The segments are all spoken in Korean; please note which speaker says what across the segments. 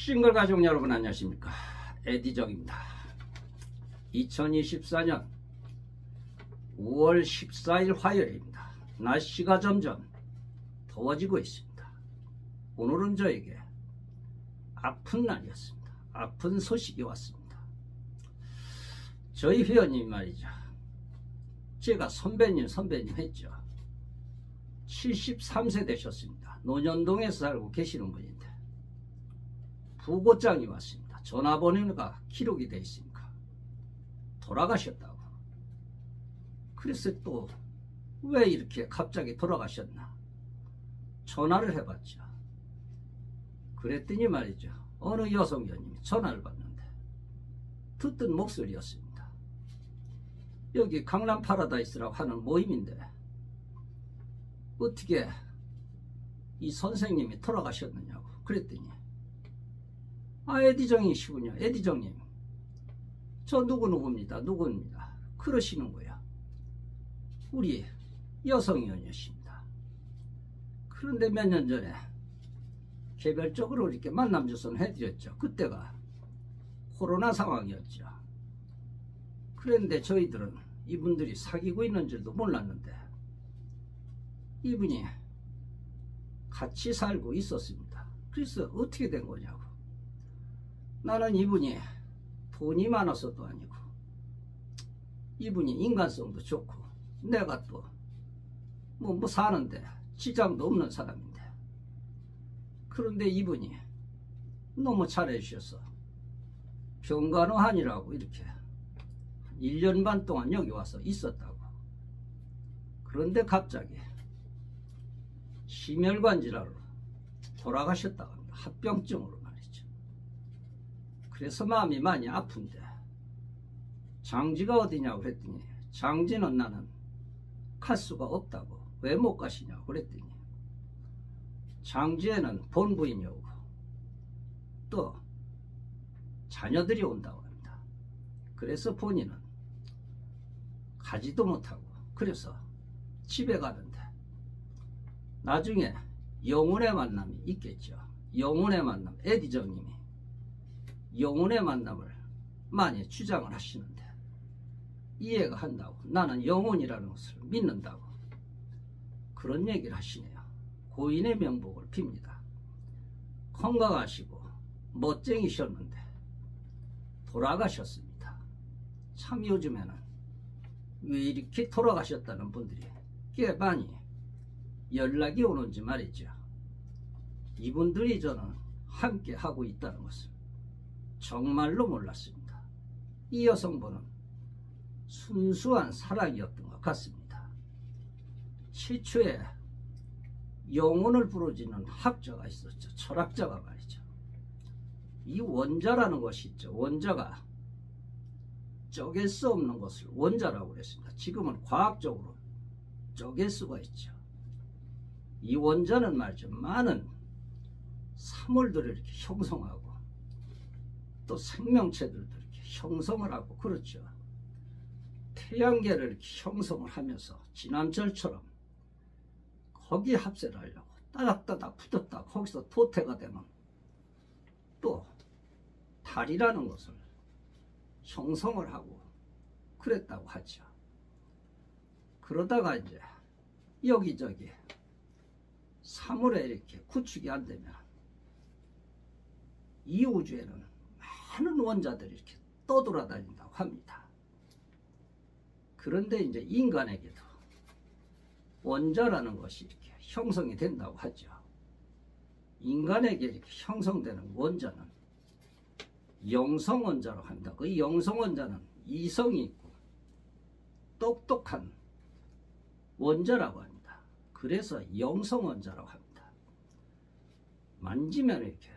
Speaker 1: 싱글 가족 여러분 안녕하십니까. 에디정입니다. 2024년 5월 14일 화요일입니다. 날씨가 점점 더워지고 있습니다. 오늘은 저에게 아픈 날이었습니다. 아픈 소식이 왔습니다. 저희 회원님이 말이죠. 제가 선배님 했죠. 73세 되셨습니다. 논현동에서 살고 계시는 분인데 부고장이 왔습니다. 전화번호가 기록이 되어 있으니까 돌아가셨다고. 그래서 또 왜 이렇게 갑자기 돌아가셨나 전화를 해봤죠. 그랬더니 말이죠. 어느 여성연님이 전화를 받는데 듣던 목소리였습니다. 여기 강남 파라다이스라고 하는 모임인데 어떻게 이 선생님이 돌아가셨느냐고. 그랬더니 에디정이시군요. 에디정님 저 누구입니다. 그러시는 거야. 우리 여성위원이십니다. 그런데 몇 년 전에 개별적으로 이렇게 만남 주선을 해드렸죠. 그때가 코로나 상황이었죠. 그런데 저희들은 이분들이 사귀고 있는 줄도 몰랐는데 이분이 같이 살고 있었습니다. 그래서 어떻게 된 거냐고. 나는 이분이 돈이 많아서도 아니고 이분이 인간성도 좋고 내가 또 뭐 사는데 지장도 없는 사람인데 그런데 이분이 너무 잘해주셔서 병간호한이라고 이렇게 1년 반 동안 여기 와서 있었다고. 그런데 갑자기 심혈관 질환으로 돌아가셨다고 합니다. 합병증으로 말이죠. 그래서 마음이 많이 아픈데 장지가 어디냐고 그랬더니 장지는 나는 갈 수가 없다고. 왜 못 가시냐고 그랬더니 장지에는 본부인이 오고 또 자녀들이 온다고 합니다. 그래서 본인은 가지도 못하고 그래서 집에 가는데 나중에 영혼의 만남이 있겠죠. 영혼의 만남. 에디정님이 영혼의 만남을 많이 주장을 하시는데 이해가 한다고. 나는 영혼이라는 것을 믿는다고. 그런 얘기를 하시네요. 고인의 명복을 빕니다. 건강하시고 멋쟁이셨는데 돌아가셨습니다. 참 요즘에는 왜 이렇게 돌아가셨다는 분들이 꽤 많이 연락이 오는지 말이죠. 이분들이 저는 함께 하고 있다는 것을 정말로 몰랐습니다. 이 여성분은 순수한 사랑이었던 것 같습니다. 최초에 영혼을 부르짖는 학자가 있었죠. 철학자가 말이죠. 이 원자라는 것이 있죠. 원자가 쪼갤 수 없는 것을 원자라고 그랬습니다. 지금은 과학적으로 쪼갤 수가 있죠. 이 원자는 말이죠. 많은 사물들을 이렇게 형성하고 또 생명체들도 이렇게 형성을 하고 그렇죠. 태양계를 이렇게 형성을 하면서 지남철처럼 거기에 합세를 하려고 따닥따닥 붙었다 거기서 도태가 되면 또 달이라는 것을 형성을 하고 그랬다고 하죠. 그러다가 이제 여기저기 사물에 이렇게 구축이 안 되면 이 우주에는 많은 원자들이 이렇게 떠돌아다닌다고 합니다. 그런데 이제 인간에게도 원자라는 것이 이렇게 형성이 된다고 하죠. 인간에게 이렇게 형성되는 원자는 영성원자라고 합니다. 그 영성원자는 이성이 있고 똑똑한 원자라고 합니다. 그래서 영성원자라고 합니다. 만지면 이렇게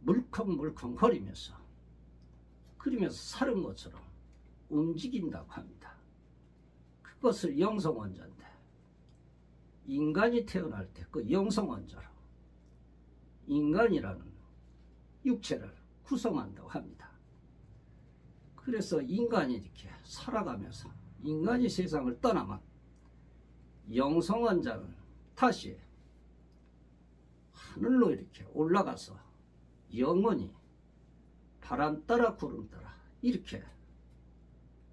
Speaker 1: 물컹물컹 거리면서 그러면서 사는 것처럼 움직인다고 합니다. 그것을 영성원자인데 인간이 태어날 때 그 영성원자로 인간이라는 육체를 구성한다고 합니다. 그래서 인간이 이렇게 살아가면서 인간이 세상을 떠나면 영성원자는 다시 하늘로 이렇게 올라가서 영원히 바람 따라 구름 따라 이렇게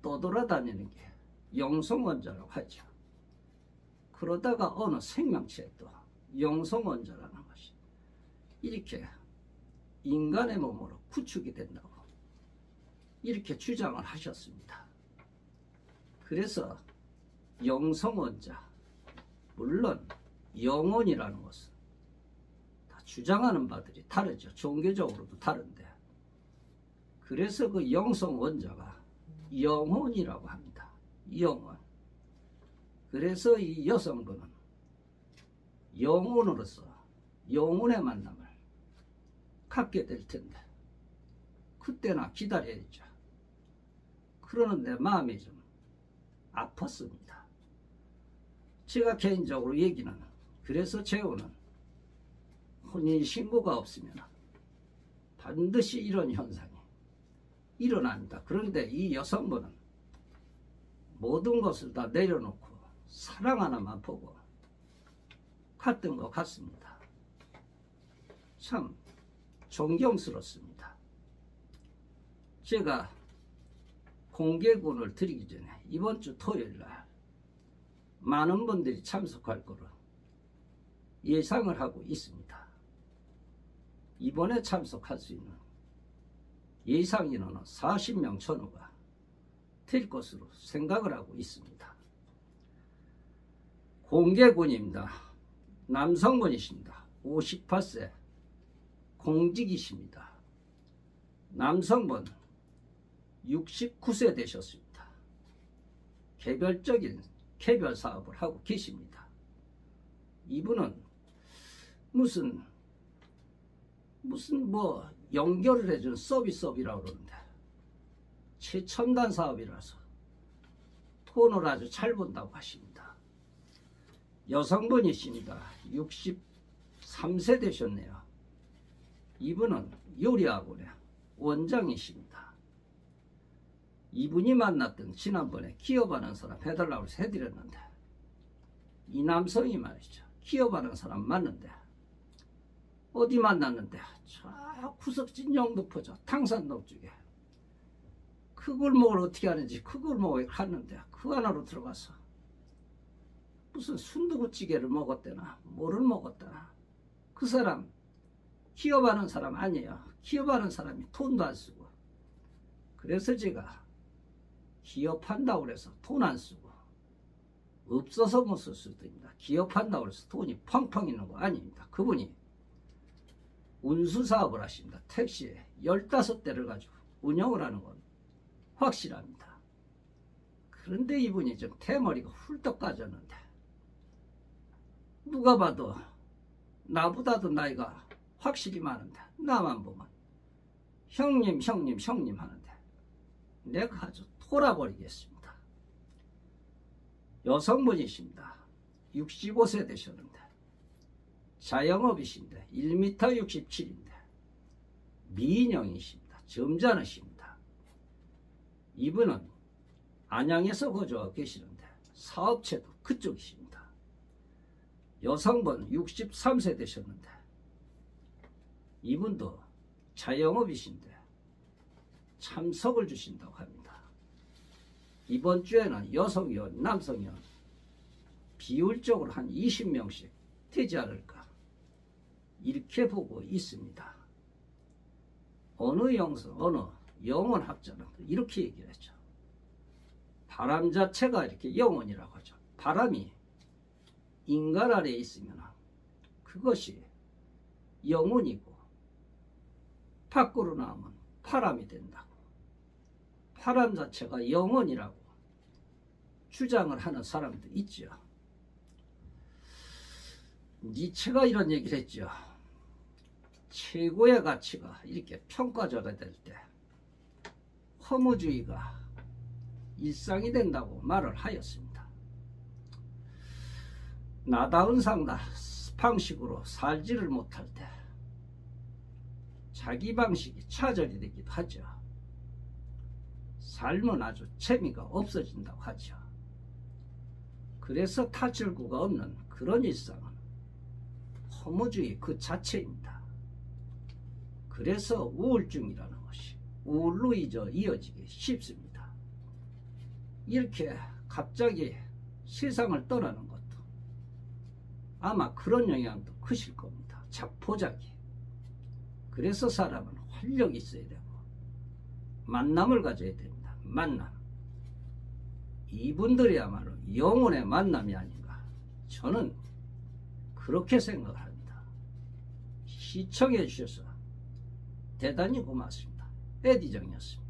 Speaker 1: 떠돌아다니는 게 영성원자라고 하죠. 그러다가 어느 생명체에 또 영성원자라는 것이 이렇게 인간의 몸으로 구축이 된다고 이렇게 주장을 하셨습니다. 그래서 영성원자, 물론 영혼이라는 것은 다 주장하는 바들이 다르죠. 종교적으로도 다른데, 그래서 그 영성원자가 영혼이라고 합니다. 영혼. 그래서 이 여성분은 영혼으로서 영혼의 만남을 갖게 될 텐데 그때나 기다려야죠. 그러는데 마음이 좀 아팠습니다. 제가 개인적으로 얘기는, 그래서 재혼은 혼인신고가 없으면 반드시 이런 현상이 일어납니다. 그런데 이 여성분은 모든 것을 다 내려놓고 사랑 하나만 보고 갔던 것 같습니다. 참 존경스럽습니다. 제가 공개군을 드리기 전에 이번 주 토요일날 많은 분들이 참석할 거로 예상을 하고 있습니다. 이번에 참석할 수 있는 예상 인원은 40명 전후가 될 것으로 생각을 하고 있습니다. 공개군입니다. 남성분이십니다. 58세 공직이십니다. 남성분 69세 되셨습니다. 개별적인 개별 사업을 하고 계십니다. 이분은 무슨 뭐 연결을 해주는 서비스업이라고 그러는데 최첨단 사업이라서 돈을 아주 잘 번다고 하십니다. 여성분이십니다. 63세 되셨네요. 이분은 요리학원의 원장이십니다. 이분이 만났던 지난번에 기업하는 사람 해달라고 해서 해드렸는데, 이 남성이 말이죠, 기업하는 사람 맞는데 어디 만났는데 저 구석진 영등포죠, 당산동 쪽에 그 골목을 어떻게 하는지 그 골목에 갔는데 그 안으로 들어가서 무슨 순두부찌개를 먹었대나 뭐를 먹었다나. 그 사람 기업하는 사람 아니에요. 기업하는 사람이 돈도 안 쓰고. 그래서 제가 기업한다고 그래서 돈 안 쓰고 없어서 못 쓸 수도 있습니다. 기업한다고 그래서 돈이 펑펑 있는 거 아닙니다. 그분이 운수사업을 하십니다. 택시에 15대를 가지고 운영을 하는 건 확실합니다. 그런데 이분이 좀 대머리가 훌떡 까졌는데 누가 봐도 나보다도 나이가 확실히 많은데 나만 보면 형님 하는데 내가 아주 돌아버리겠습니다. 여성분이십니다. 65세 되셨는데 자영업이신데 1m 67인데 미인형이십니다. 점잖으십니다. 이분은 안양에서 거주하고 계시는데 사업체도 그쪽이십니다. 여성분 63세 되셨는데 이분도 자영업이신데 참석을 주신다고 합니다. 이번 주에는 여성위원, 남성위원 비율적으로 한 20명씩 되지 않을까 이렇게 보고 있습니다. 어느 영혼학자는 이렇게 얘기를 했죠. 바람 자체가 이렇게 영혼이라고 하죠. 바람이 인간 아래에 있으면 그것이 영혼이고 밖으로 나오면 바람이 된다고. 바람 자체가 영혼이라고 주장을 하는 사람도 있죠. 니체가 이런 얘기를 했죠. 최고의 가치가 이렇게 평가자가 될 때 허무주의가 일상이 된다고 말을 하였습니다. 나다운 방식으로 살지를 못할 때 자기 방식이 차절이 되기도 하죠. 삶은 아주 재미가 없어진다고 하죠. 그래서 타절구가 없는 그런 일상은 허무주의 그 자체입니다. 그래서 우울증이라는 것이 우울로 이어지기 쉽습니다. 이렇게 갑자기 세상을 떠나는 것도 아마 그런 영향도 크실 겁니다. 자포자기. 그래서 사람은 활력이 있어야 되고 만남을 가져야 됩니다. 만남. 이분들이야말로 영혼의 만남이 아닌가, 저는 그렇게 생각을 합니다. 시청해 주셔서 대단히 고맙습니다. 에디정이었습니다.